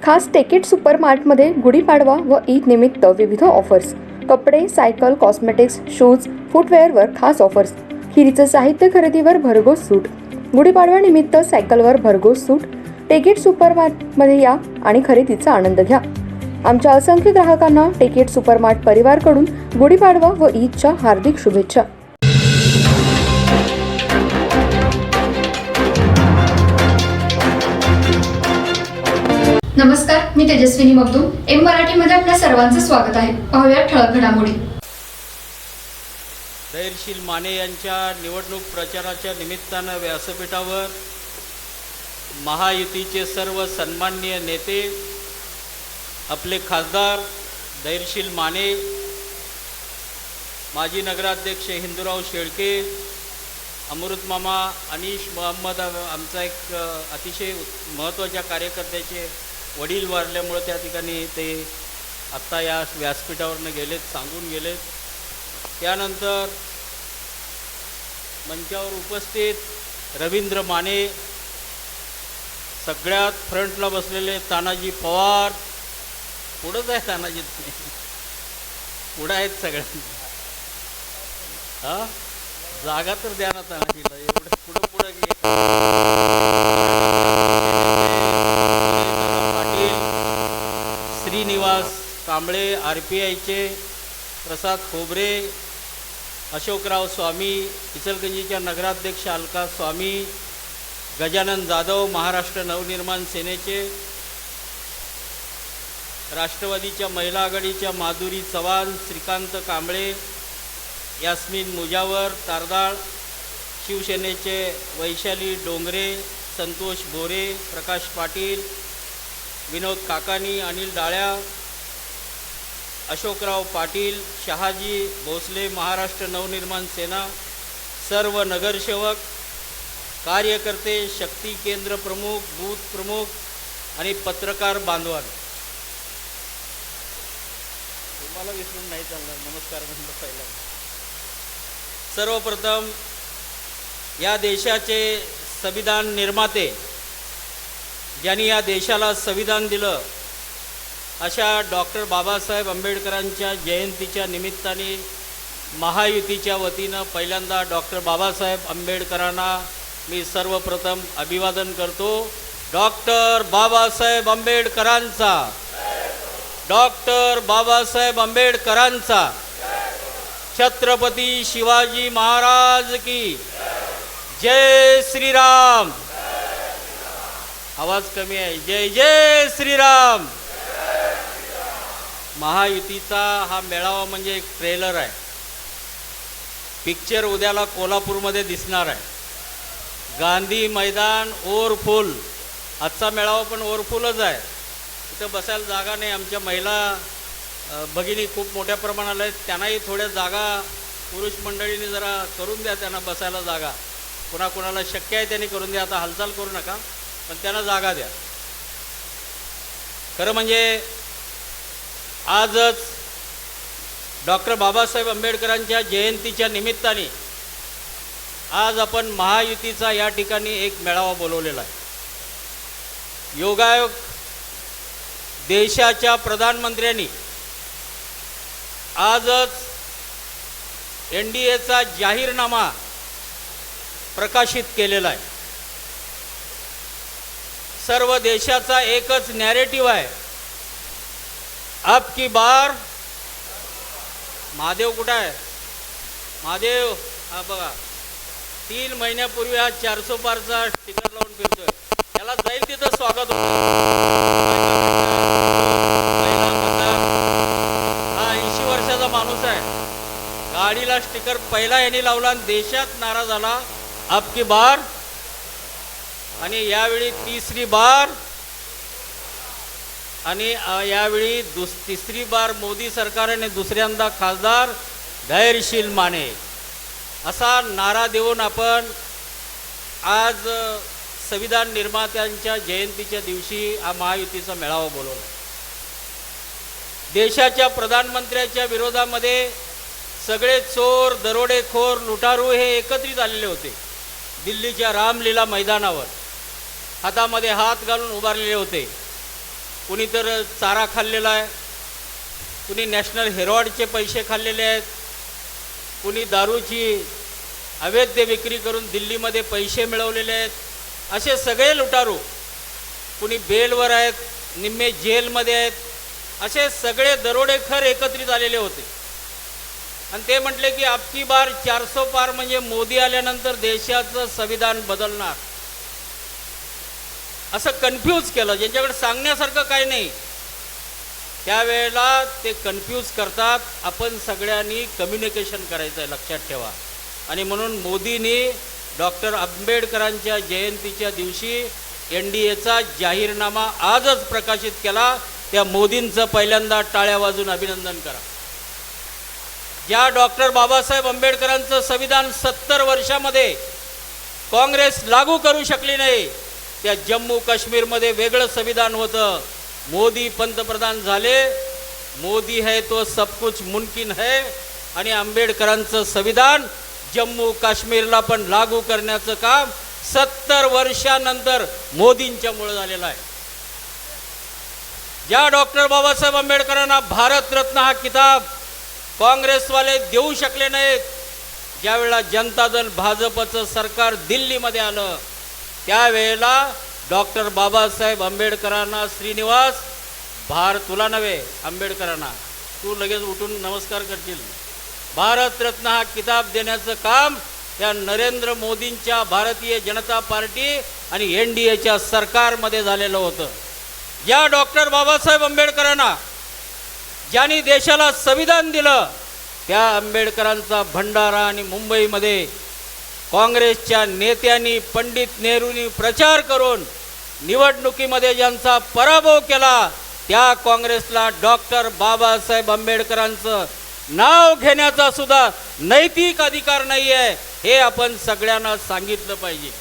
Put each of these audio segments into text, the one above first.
खास टेकेट सुपरमार्टमध्ये गुढीपाडवा व ईद निमित्त विविध ऑफर्स. कपडे, सायकल, कॉस्मेटिक्स, शूज, फुटवेअरवर खास ऑफर्स. खिरीचं साहित्य खरेदीवर भरघोस सूट. गुढीपाडव्यानिमित्त सायकलवर भरघोस सूट. टेकेट सुपरमार्टमध्ये या आणि खरेदीचा आनंद घ्या. आमच्या असंख्य ग्राहकांना टेकेट सुपरमार्ट परिवारकडून गुढीपाडवा व ईदच्या हार्दिक शुभेच्छा. नमस्कार, मी तेजस्विनी मगदूम. एम मराठीमध्ये आपल्या सर्वांचं स्वागत आहे. पाहूया ठळक घडामोडी. धैर्यशील माने यांच्या निवडणूक प्रचाराच्या निमित्तानं व्यासपीठावर महायुतीचे सर्व सन्माननीय नेते, आपले खासदार धैर्यशील माने, माजी नगराध्यक्ष हिंदूराव शेळके, अमृत मामा, अनीश मोहम्मद, आमचा एक अतिशय महत्त्वाच्या कार्यकर्त्याचे वडील वारल्यामुळे त्या ठिकाणी ते आत्ता या व्यासपीठावरनं गेलेत, सांगून गेलेत. त्यानंतर मंचावर उपस्थित रवींद्र माने, सगळ्यात फ्रंटला बसलेले तानाजी पवार, पुढंच आहे तानाजी, पुढं आहेत सगळ्यांना. हां, जागा तर द्या ना तानाजीला, एवढं पुढं पुढं घे. श्रीनिवास कांबळे, RPIचे प्रसाद खोबरे, अशोकराव स्वामी, इचलकरंजीच्या नगराध्यक्ष अलका स्वामी, गजानन जाधव, महाराष्ट्र नवनिर्माण सेनेचे, राष्ट्रवादीच्या महिला आघाडीच्या माधुरी चव्हाण, श्रीकांत कांबळे, यास्मिन मुजावर, तारदाळ, शिवसेनेचे वैशाली डोंगरे, संतोष बोरे, प्रकाश पाटील, विनोद काकानी, अनिल डाळ्या, अशोकराव पाटील, शहाजी भोसले, महाराष्ट्र नवनिर्माण सेना, सर्व नगरसेवक, कार्यकर्ते, शक्ती केंद्र प्रमुख, बूथ प्रमुख आणि पत्रकार बांधवांनो, तुम्हाला विसरून नाही चालणार. नमस्कार म्हणलं पहिला. सर्वप्रथम या देशाचे संविधान निर्माते, ज्यांनी या देशाला संविधान दिलं, अशा डॉक्टर बाबासाहेब आंबेडकरांच्या जयंतीच्या निमित्ताने महायुतीच्या वतीनं पहिल्यांदा डॉक्टर बाबासाहेब आंबेडकरांना मी सर्वप्रथम अभिवादन करतो. डॉक्टर बाबासाहेब आंबेडकरांचा, डॉक्टर बाबासाहेब आंबेडकरांचा, छत्रपती शिवाजी महाराज की जय श्रीराम. आवाज कमी आहे. जय जय श्रीराम. महायुतीचा हा मेळावा म्हणजे एक ट्रेलर आहे. पिक्चर उद्याला कोल्हापूरमध्ये दिसणार आहे. गांधी मैदान ओव्हरफुल. आजचा मेळावा पण ओव्हरफुलच आहे. इथं बसायला जागा नाही. आमच्या महिला भगिनी खूप मोठ्या प्रमाणात आहेत. त्यांनाही थोड्या जागा पुरुष मंडळीने जरा करून द्या, त्यांना बसायला जागा. कुणाकुणाला शक्य आहे त्यांनी करून द्या. आता हालचाल करू नका, पण त्यांना जागा द्या. खरं म्हणजे आजच डॉक्टर बाबासाहेब आंबेडकरांच्या जयंतीच्या निमित्ताने आज आपण महायुतीचा या ठिकाणी एक मेळावा बोलवलेला आहे. योगायोग देशाच्या प्रधानमंत्र्यांनी आजच NDAचा जाहीरनामा प्रकाशित केलेला आहे. सर्व देशाचा एकच नॅरेटिव्ह आहे, अब की बार. महादेव कुठं आहे? महादेव, हा बघा, 3 महिन्यापूर्वी हा 400 पारचा स्टिकर लावून फिरतोय. त्याला जाईल तिथं स्वागत होतं. हा 80 वर्षाचा माणूस आहे. गाडीला स्टिकर पहिला यांनी लावला आणि देशात नारा झाला अब की बार. आणि यावेळी 3री बार आणि यावेळी तिसरी बार मोदी सरकारने दुसऱ्यांदा खासदार धैर्यशील माने असा नारा देऊन आपण आज संविधान निर्मात्यांच्या जयंतीच्या दिवशी हा महायुतीचा मेळावा बोलवला. देशाच्या प्रधानमंत्र्याच्या विरोधामध्ये सगळे चोर, दरोडेखोर, लुटारू हे एकत्रित आलेले होते. दिल्लीच्या रामलीला मैदानावर हातामध्ये हात घालून उभारलेले होते. कुणी तर चारा खाल्लेला आहे, कुणी नॅशनल हेरॉडचे पैसे खाल्लेले आहेत, कुणी दारूची अवैध विक्री करून दिल्लीमध्ये पैसे मिळवलेले आहेत. असे सगळे लुटारू, कुणी बेलवर आहेत, निम्मे जेलमध्ये आहेत, असे सगळे दरोडेखोर एकत्रित आलेले होते. आणि ते म्हटले की अबकी बार 400 पार म्हणजे मोदी आल्यानंतर देशाचं संविधान बदलणार. असं कन्फ्यूज केलं, ज्यांच्याकडे सांगण्यासारखं काही नाही. त्यावेळेला ते कन्फ्यूज करतात. आपण सगळ्यांनी कम्युनिकेशन करायचं आहे, लक्षात ठेवा. आणि म्हणून मोदींनी डॉक्टर आंबेडकरांच्या जयंतीच्या दिवशी NDAचा जाहीरनामा आजच प्रकाशित केला. त्या मोदींचं पहिल्यांदा टाळ्या वाजून अभिनंदन करा. ज्या डॉक्टर बाबासाहेब आंबेडकरांचं संविधान 70 वर्षामध्ये काँग्रेस लागू करू शकली नाही, त्या जम्मू काश्मीरमध्ये वेगळं संविधान होतं. मोदी पंतप्रधान झाले. मोदी है तो सब कुछ मुमकिन है. आणि आंबेडकरांचं संविधान जम्मू काश्मीरला पण लागू करण्याचं काम 70 वर्षानंतर मोदींच्यामुळे झालेलं आहे. ज्या डॉक्टर बाबासाहेब आंबेडकरांना भारतरत्न हा किताब काँग्रेसवाले देऊ शकले नाहीत, ज्यावेळेला जनता दल भाजपचं सरकार दिल्लीमध्ये आलं, त्यावेळेला डॉक्टर बाबासाहेब आंबेडकरांना श्रीनिवास तुला नव्हे आंबेडकरांना, तू लगेच उठून नमस्कार करशील, भारतरत्न हा किताब देण्याचं काम या नरेंद्र मोदींच्या भारतीय जनता पार्टी आणि NDAच्या सरकारमध्ये झालेलं होतं. ज्या डॉक्टर बाबासाहेब आंबेडकरांना ज्यांनी देशाला संविधान दिलं, त्या आंबेडकरांचा भंडारा आणि मुंबईमध्ये काँग्रेसच्या नेत्यांनी पंडित नेहरूंनी प्रचार करून निवडणुकीमध्ये ज्यांचा पराभव केला, त्या काँग्रेसला डॉक्टर बाबासाहेब आंबेडकरांचं नाव घेण्याचा सुद्धा नैतिक अधिकार नाही आहे, हे आपण सगळ्यांना सांगितलं पाहिजे.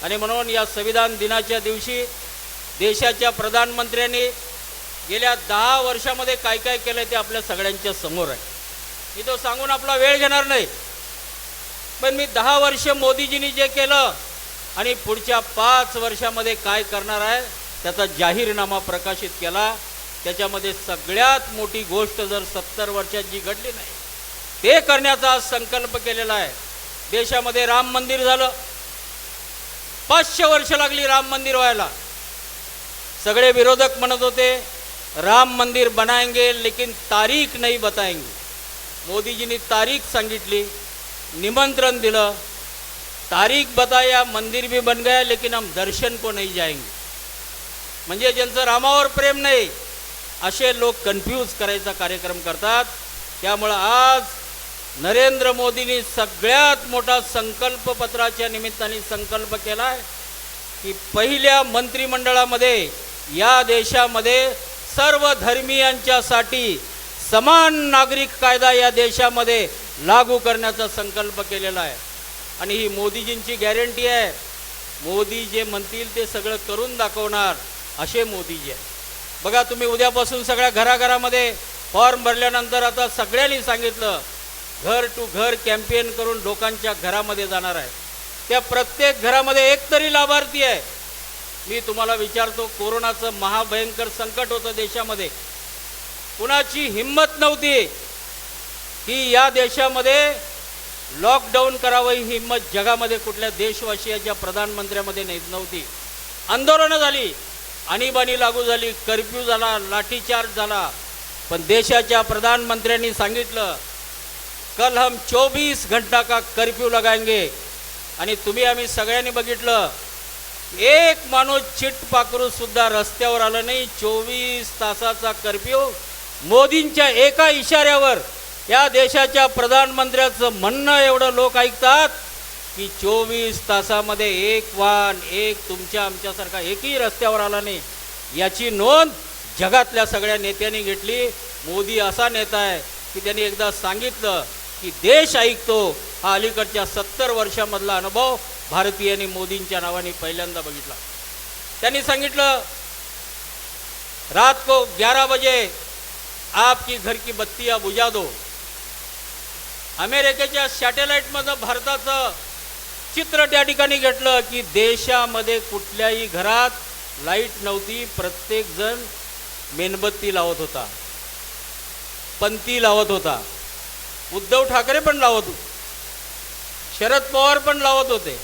आणि म्हणून या संविधान दिनाच्या दिवशी देशाच्या प्रधानमंत्र्यांनी गेल्या 10 वर्षामध्ये काय काय केलं ते आपल्या सगळ्यांच्या समोर आहे. मी तो सांगून आपला वेळ घेणार नाही, पण मी 10 वर्ष मोदीजींनी जे केलं आणि पुढच्या 5 वर्षामध्ये काय करणार आहे त्याचा जाहीरनामा प्रकाशित केला. त्याच्यामध्ये सगळ्यात मोठी गोष्ट जर 70 वर्षात जी घडली नाही ते करण्याचा आज संकल्प केलेला आहे. देशामध्ये राम मंदिर झालं, 500 वर्ष लागली राम मंदिर व्हायला. सगळे विरोधक म्हणत होते राम मंदिर बनाएंगे लेकिन तारीख नहीं बताएंगे. मोदीजींनी तारीख सांगितली, निमंत्रण दिलं, तारीख बताया, मंदिर भी बन गया लेकिन हम दर्शन को नहीं जाएंगे. म्हणजे ज्यांचं रामावर प्रेम नाही असे लोक कन्फ्यूज करायचा कार्यक्रम करतात. त्यामुळं आज नरेंद्र मोदींनी सगळ्यात मोठा संकल्पपत्राच्या निमित्ताने संकल्प केला आहे की पहिल्या मंत्रिमंडळामध्ये या देशामध्ये सर्व धर्मीयांच्यासाठी समान नागरिक कायदा या देशामध्ये लागू करण्याचा संकल्प केलेला आहे. आणि ही मोदीजींची गॅरंटी आहे. मोदी जे म्हणतील ते सगळं करून दाखवणार असे मोदीजी आहे. बघा तुम्ही उद्यापासून सगळ्या घराघरामध्ये फॉर्म भरल्यानंतर आता सगळ्यांनी सांगितलं घर टू घर कॅम्पेन करून लोकांच्या घरामध्ये जाणार आहे. त्या प्रत्येक घरामध्ये एक तरी लाभार्थी आहे. मी तुम्हाला विचारतो, कोरोनाचं महाभयंकर संकट होतं देशामध्ये, कुणाची हिंमत नव्हती की या देशामध्ये लॉकडाऊन करावं. ही हिंमत जगामध्ये कुठल्या देशवासियाच्या प्रधानमंत्र्यामध्ये नव्हती. आंदोलनं झाली, आणीबाणी लागू झाली, कर्फ्यू झाला, लाठीचार्ज झाला, पण देशाच्या प्रधानमंत्र्यांनी सांगितलं कल हम 24 घंटा का कर्फ्यू लगाएंगे. आणि तुम्ही आम्ही सगळ्यांनी बघितलं, एक माणूस चिट पाखरू सुद्धा रस्त्यावर आलं नाही. 24 तासाचा कर्फ्यू. मोदींच्या एका इशाऱ्यावर या देशाच्या प्रधानमंत्र्याचं म्हणणं एवढं लोक ऐकतात की 24 तासामध्ये एक वाहन, एक तुमच्या आमच्यासारखा एकही रस्त्यावर आला नाही. याची नोंद जगातल्या सगळ्या नेत्यांनी घेतली. मोदी असा नेता आहे की त्यांनी एकदा सांगितलं की देश ऐकतो. हा अलीकडच्या 70 वर्षामधला अनुभव भारतीयांनी मोदींच्या नावाने पहिल्यांदा बघितला. त्यांनी सांगितलं रात को 11 बजे आपकी घर की बत्तियां बुझा दो. अमेरिकेच्या सॅटेलाईटमधलं भारताचं चित्र त्या ठिकाणी घेतलं की देशामध्ये कुठल्याही घरात लाईट नव्हती. प्रत्येकजण मेणबत्ती लावत होता, पंती लावत होता, उद्धव ठाकरे पण लावत होते, शरद पवार पण लावत होते.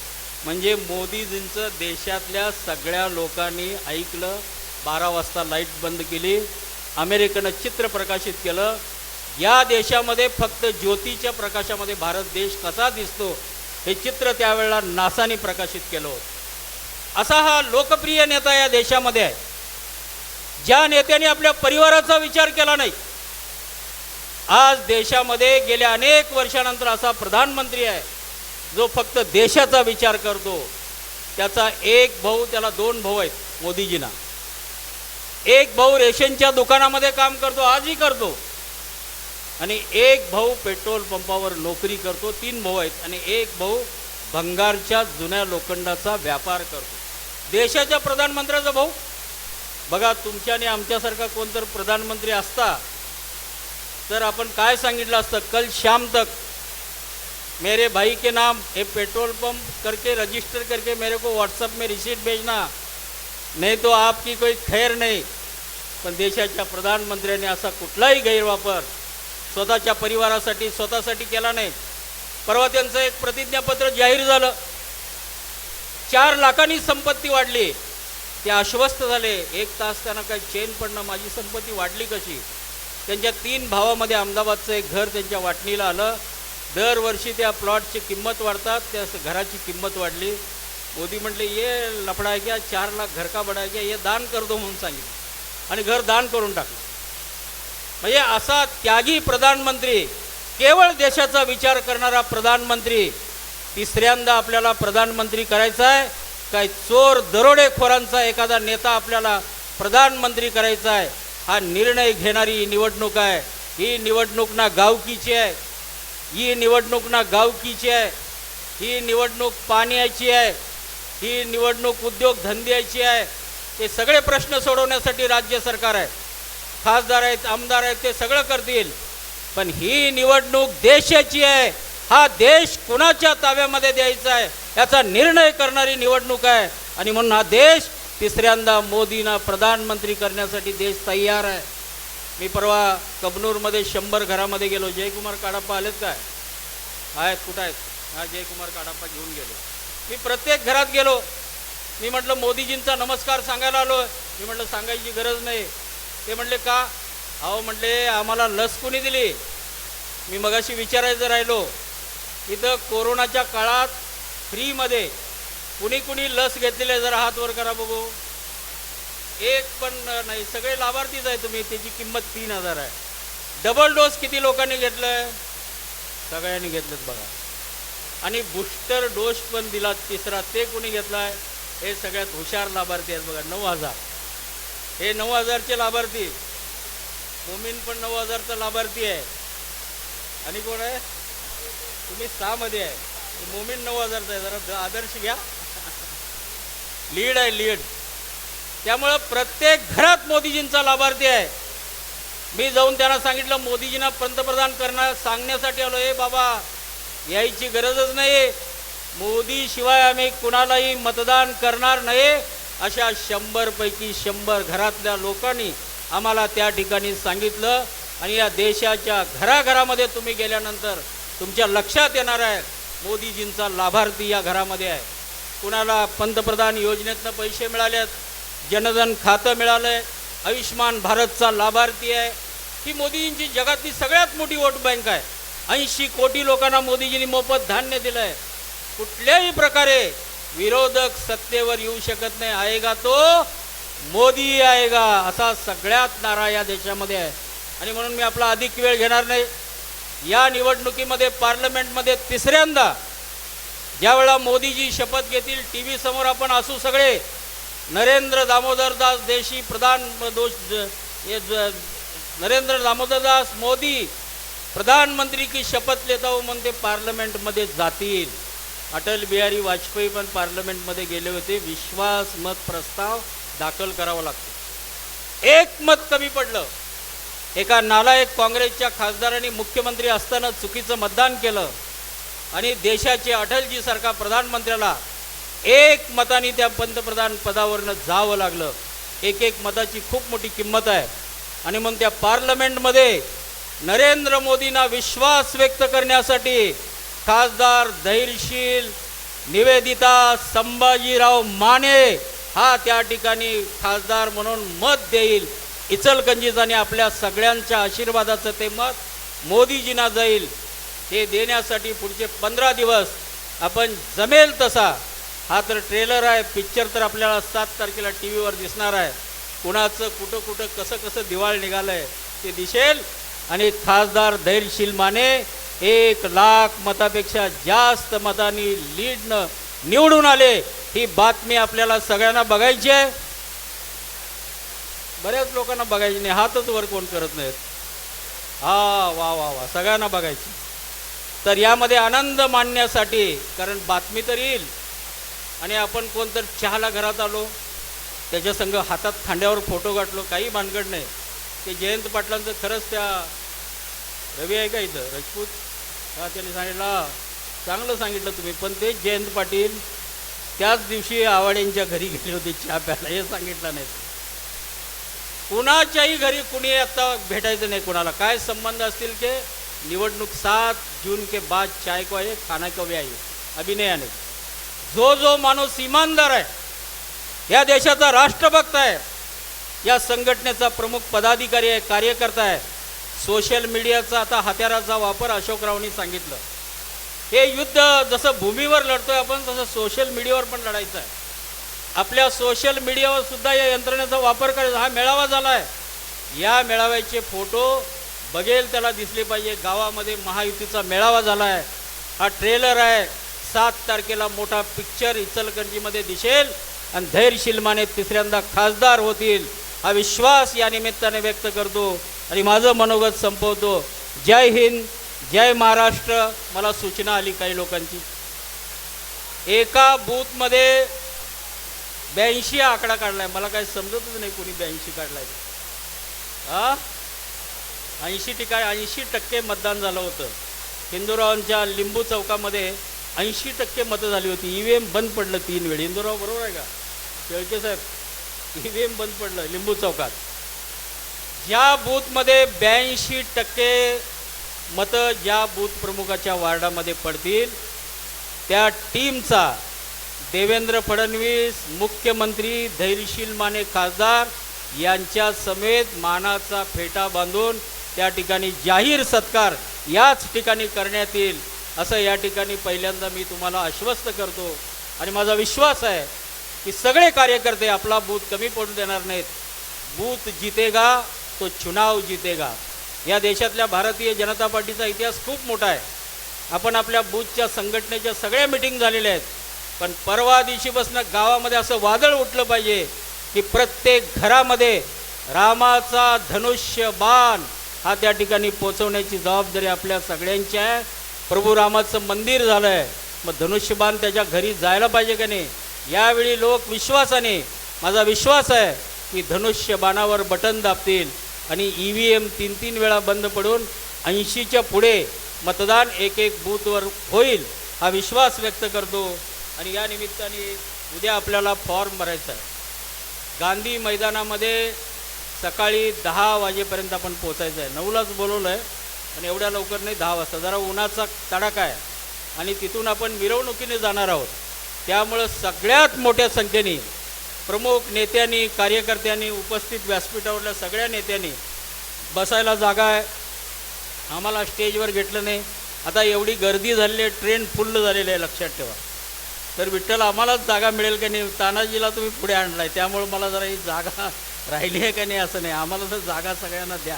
म्हणजे मोदीजींचं देशातल्या सगळ्या लोकांनी ऐकलं. 12 वाजता लाईट बंद केली, अमेरिकेनं चित्र प्रकाशित केलं. या देशामध्ये फक्त ज्योतीच्या प्रकाशामध्ये भारत देश कसा दिसतो हे चित्र त्यावेळेला नासाने प्रकाशित केलं होतं. असा हा लोकप्रिय नेता या देशामध्ये आहे, ज्या नेत्याने आपल्या परिवाराचा विचार केला नाही. आज देशामध्ये गेल्या अनेक वर्षानंतर असा प्रधानमंत्री आहे जो फक्त देशाचा विचार करतो. त्याचा एक भाऊ, त्याला 2 भाऊ आहेत मोदीजींना. एक भाऊ रेशनच्या दुकानामध्ये काम करतो, आजही करतो, आणि एक भाऊ पेट्रोल पंपावर नोकरी करतो. 3 भाऊ आहेत आणि एक भाऊ भंगारच्या जुन्या लोखंडाचा व्यापार करतो. देशाच्या प्रधानमंत्र्याचा भाऊ बघा. तुमच्या आणि आमच्यासारखा कोणतर प्रधानमंत्री असता तर आपण काय सांगितलं असतं, कल शाम तक मेरे भाई के नाम ये पेट्रोल पंप करके रजिस्टर करके मेरे को व्हाट्सएप में रिसीट भेजना, नहीं तो आपकी कोई खैर नहीं. पण देशाच्या प्रधानमंत्र्यांनी असा कुठलाही गैरवापर स्वतःच्या परिवारासाठी स्वतःसाठी केला नाही. परवा त्यांचं एक प्रतिज्ञापत्र जाहीर झालं. 4 लाखांनी संपत्ती वाढली. ते आश्वस्त झाले. 1 तास त्यांना काही चेन पडणं, माझी संपत्ती वाढली कशी. त्यांच्या 3 भावामध्ये अहमदाबादचं एक घर त्यांच्या वाटणीला आलं. दरवर्षी त्या प्लॉटची किंमत वाढतात, त्या घराची किंमत वाढली. मोदी म्हटले ये लफड़ा है क्या, 4 लाख घर का बड़ा है क्या, ये दान कर दो म्हणून सांगितलं आणि घर दान करून टाकलं. म्हणजे असा त्यागी प्रधानमंत्री, केवळ देशाचा विचार करणारा प्रधानमंत्री 3ऱ्यांदा आपल्याला प्रधानमंत्री करायचा आहे. काय चोर दरोडेखोरांचा एखादा नेता आपल्याला प्रधानमंत्री करायचा आहे. हा निर्णय घेणारी निवडणूक आहे. ही निवडणूक ना गावकीची आहे, ही निवडणूक ना गावकीची आहे, ही निवडणूक पाण्याची आहे, ही निवडणूक उद्योगधंद्याची आहे. ते सगळे प्रश्न सोडवण्यासाठी राज्य सरकार आहे, खासदार आहेत, आमदार आहेत, ते सगळं करतील. पण ही निवडणूक देशाची आहे. हा देश कुणाच्या ताब्यामध्ये द्यायचा आहे याचा निर्णय करणारी निवडणूक आहे. आणि म्हणून हा देश 3ऱ्यांदा मोदींना प्रधानमंत्री करण्यासाठी देश तयार आहे. मी परवा कबनूरमध्ये 100 घरामध्ये गेलो. जयकुमार काडाप्पा आलेत काय? आहेत, कुठं आहेत? हा, जयकुमार काडाप्पा घेऊन गेलो. मी प्रत्येक घरात गेलो. मी म्हटलं मोदीजींचा नमस्कार सांगायला आलो. मी म्हटलं सांगायची गरज नाही. ते म्हटले का? अहो म्हटले आम्हाला लस कोणी दिली? मी मगाशी विचारायचं राहिलो, इथं कोरोनाच्या काळात फ्रीमध्ये कुणी लस घेतलेले जरा हात वर करा बघू. एक पण नाही, सगळे लाभार्थीच आहे तुम्ही. त्याची किंमत 3000 आहे. डबल डोस किती लोकांनी घेतलं? सगळ्यांनी घेतलेत बघा. आणि बूस्टर डोस पण दिला 3रा, ते कोणी घेतला आहे? हे सगळ्यात हुशार लाभार्थी आहेत बघा. 9000. हे 9000चे लाभार्थी. मोमीन पण 9000चा लाभार्थी आहे. आणि कोण आहे? तुम्ही 6 मध्ये आहे. मोमीन 9000चा आहे. जरा आदर्श घ्या. लीड आहे, लीड. त्यामुळं प्रत्येक घरात मोदीजींचा लाभार्थी आहे. मी जाऊन त्यांना सांगितलं मोदीजींना पंतप्रधान करणार सांगण्यासाठी आलो. ए बाबा, यायची गरजच नाही. मोदीशिवाय आम्ही कुणालाही मतदान करणार नाही. अशा 100 पैकी 100 घरातल्या लोकांनी आम्हाला त्या ठिकाणी सांगितलं. आणि या देशाच्या घराघरामध्ये तुम्ही गेल्यानंतर तुमच्या लक्षात येणार आहे मोदीजींचा लाभार्थी या घरामध्ये आहे. कुणाला पंतप्रधान योजनेतनं पैसे मिळालेत, जनधन खातं मिळालं आहे, आयुष्मान भारतचा लाभार्थी आहे. ही मोदीजींची जगातली सगळ्यात मोठी वोट बँक आहे. 80 कोटी लोकांना मोदीजींनी मोफत धान्य दिलं आहे. कुठल्याही प्रकारे विरोधक सत्तेवर येऊ शकत नाही. आएगा तो मोदी आएगा, असा सगळ्यात नारा या देशामध्ये आहे. आणि म्हणून मी आपला अधिक वेळ घेणार नाही. या निवडणुकीमध्ये पार्लमेंटमध्ये 3ऱ्यांदा ज्यावेळेला मोदीजी शपथ घेतील, टी व्ही समोर आपण असू सगळे. नरेंद्र दामोदर दास मोदी प्रधानमंत्री की शपथ लेता हो म्हणून ते पार्लमेंटमध्ये जातील. अटल बिहारी वाजपेयी पण पार्लमेंटमध्ये गेले होते. विश्वास मत प्रस्ताव दाखल करावा लागतो. एक मत कमी पडलं. एका नालायक काँग्रेसच्या खासदारांनी मुख्यमंत्री असताना चुकीचं मतदान केलं आणि देशाचे अटलजी सारखा प्रधानमंत्र्याला 1 मताने त्या पंतप्रधान पदावरनं जावं लागलं. एक एक मताची खूप मोठी किंमत आहे. आणि मग त्या पार्लमेंटमध्ये नरेंद्र मोदींना विश्वास व्यक्त करण्यासाठी खासदार धैर्यशील निवेदिता संभाजीराव माने हा त्या ठिकाणी खासदार म्हणून मत देईल. इचलकरंजीत आपल्या सगळ्यांच्या आशीर्वादाचं ते मत मोदीजींना जाईल. ते देण्यासाठी पुढचे 15 दिवस आपण जमेल तसा, हा तर ट्रेलर आहे, पिक्चर तर आपल्याला 7 तारखेला टी व्हीवर दिसणार आहे. कुणाचं कुठं कुठं कसं कसं दिवाळ निघालं आहे ते दिसेल. आणि खासदार धैर्यशील माने 1 लाख मतापेक्षा जास्त मतांनी लीडनं निवडून आले. ही बातमी आपल्याला सगळ्यांना बघायची आहे. बऱ्याच लोकांना बघायची नाही, हातच वर कोण करत नाहीत. वा वा वा, सगळ्यांना बघायची. तर यामध्ये आनंद मानण्यासाठी, कारण बातमी तर येईल आणि आपण कोणतर चहाला घरात आलो, त्याच्या संग हातात खांद्यावर फोटो गाठलो, काही भानगड नाही. ते जयंत पाटलांचं खरंच त्या रवी आहे का इथं राजपूत, हा त्यांनी सांगितलं, चांगलं सांगितलं तुम्ही. पण ते जयंत पाटील त्याच दिवशी आवाड्यांच्या घरी गेले होते चहा प्यायला, हे सांगितलं नाही. कुणाच्याही घरी कुणी आता भेटायचं नाही. कुणाला काय संबंध असतील के निवडणूक 7 जून के बाद चाय को आए खाना को भी आए, अभिनय आने. जो माणूस इमानदार आहे, या देशाचा राष्ट्रभक्त आहे, या संघटनेचा प्रमुख पदाधिकारी आहे, कार्यकर्ता आहे, सोशल मीडियाचा आता हत्याराचा वापर अशोकरावांनी सांगितलं. हे युद्ध जसं भूमीवर लढतोय आपण, तसं सोशल मीडियावर पण लढायचं आहे. आपल्या सोशल मीडियावर सुद्धा या यंत्रणेचा वापर करायचा. हा मेळावा झाला आहे, या मेळाव्याचे फोटो बघेल त्याला दिसले पाहिजे. गावामध्ये महायुतीचा मेळावा झाला आहे, हा ट्रेलर आहे. 7 तारखेला मोठा पिक्चर इचलकरंजीमध्ये दिसेल आणि धैर्यशील माने तिसऱ्यांदा खासदार होतील, हा विश्वास या निमित्ताने व्यक्त करतो आणि माझं मनोगत संपवतो. जय हिंद, जय महाराष्ट्र. मला सूचना आली काही लोकांची, एका बूथमध्ये 82 आकडा काढलाय. मला काही समजतच नाही कोणी 82 काढलाय. 80% मतदान झालं होतं. हिंदूरावांच्या लिंबू चौकामध्ये 80% मतं झाली होती. EVM बंद पडलं 3 वेळ. हिंदूराव बरोबर आहे का शेळके साहेब? EVM बंद पडलं लिंबू चौकात. ज्या बूथमध्ये 82% मतं ज्या बूथ प्रमुखाच्या वार्डामध्ये पडतील, त्या टीमचा देवेंद्र फडणवीस मुख्यमंत्री, धैर्यशील माने खासदार यांच्या समेत मानाचा फेटा बांधून त्या ठिकाणी जाहीर सत्कार याच ठिकाणी करण्यात येईल, असं या ठिकाणी पहिल्यांदा मी तुम्हाला आश्वस्त करतो. आणि माझा विश्वास आहे की सगळे कार्यकर्ते आपला बूथ कमी पडू देणार नाहीत. बूथ जीतेगा तो चुनाव जीतेगा. या देशातल्या भारतीय जनता पार्टीचा इतिहास खूप मोठा आहे. आपण आपल्या बूथच्या संघटनेच्या सगळ्या मिटिंग झालेल्या आहेत. पण परवा दिवशीपासून गावामध्ये असं वादळ उठलं पाहिजे की प्रत्येक घरामध्ये रामाचा धनुष्य बाण हा त्या ठिकाणी पोचवण्याची जबाबदारी आपल्या सगळ्यांची आहे. प्रभू रामाचं मंदिर झालं आहे, मग धनुष्यबाण त्याच्या घरी जायला पाहिजे का नाही? यावेळी लोक विश्वासाने, माझा विश्वास आहे की धनुष्यबाणावर बटन दाबतील आणि EVM 3 वेळा बंद पडून 80च्या पुढे मतदान एक बूथवर होईल, हा विश्वास व्यक्त करतो. आणि या निमित्ताने उद्या आपल्याला फॉर्म भरायचा आहे. गांधी मैदानामध्ये सकाळी 10 वाजेपर्यंत आपण पोचायचं आहे. 9लाच बोलवलं आहे, पण एवढ्या लवकर नाही, 10 वाजता. जरा उन्हाचा तडाखा आहे आणि तिथून आपण मिरवणुकीने जाणार आहोत. त्यामुळं सगळ्यात मोठ्या संख्येने प्रमुख नेत्यांनी, कार्यकर्त्यांनी, उपस्थित व्यासपीठावरल्या सगळ्या नेत्यांनी बसायला जागा आहे. आम्हाला स्टेजवर घेतलं नाही. आता एवढी गर्दी झालेली आहे, ट्रेन फुल्ल झालेली आहे, लक्षात ठेवा. तर विठ्ठल आम्हालाच जागा मिळेल का नाही? तानाजीला तुम्ही पुढे आणलाय, त्यामुळे मला जरा ही जागा राहिली आहे का नाही असं नाही. आम्हाला तर जागा सगळ्यांना द्या.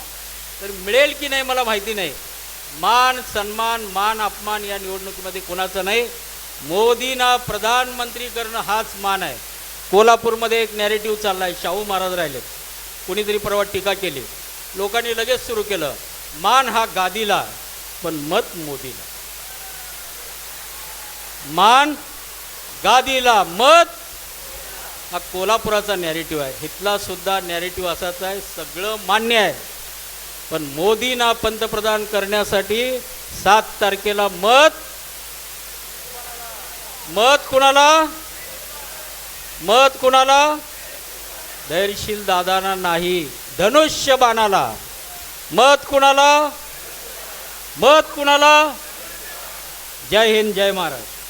तर मिळेल की नाही मला माहिती नाही. मान सन्मान, मान अपमान या निवडणुकीमध्ये कोणाचं नाही. मोदींना प्रधानमंत्री करणं हाच मान आहे. कोल्हापूरमध्ये एक नॅरेटिव्ह चालला आहे, शाहू महाराज राहिले. कुणीतरी परवा टीका केली, लोकांनी लगेच सुरू केलं, मान हा गादीला पण मत मोदीला. मान गादीला, मत हा कोल्हापुराचा नॅरेटिव्ह आहे. इथला सुद्धा नॅरेटिव्ह असाच आहे. सगळं मान्य आहे, पण मोदींना पंतप्रधान करण्यासाठी 7 तारखेला मत कुणाला? मत कुणाला? धैर्यशील दादांना नाही, धनुष्यबाणाला. मत कुणाला? मत कुणाला? जय हिंद, जय महाराष्ट्र.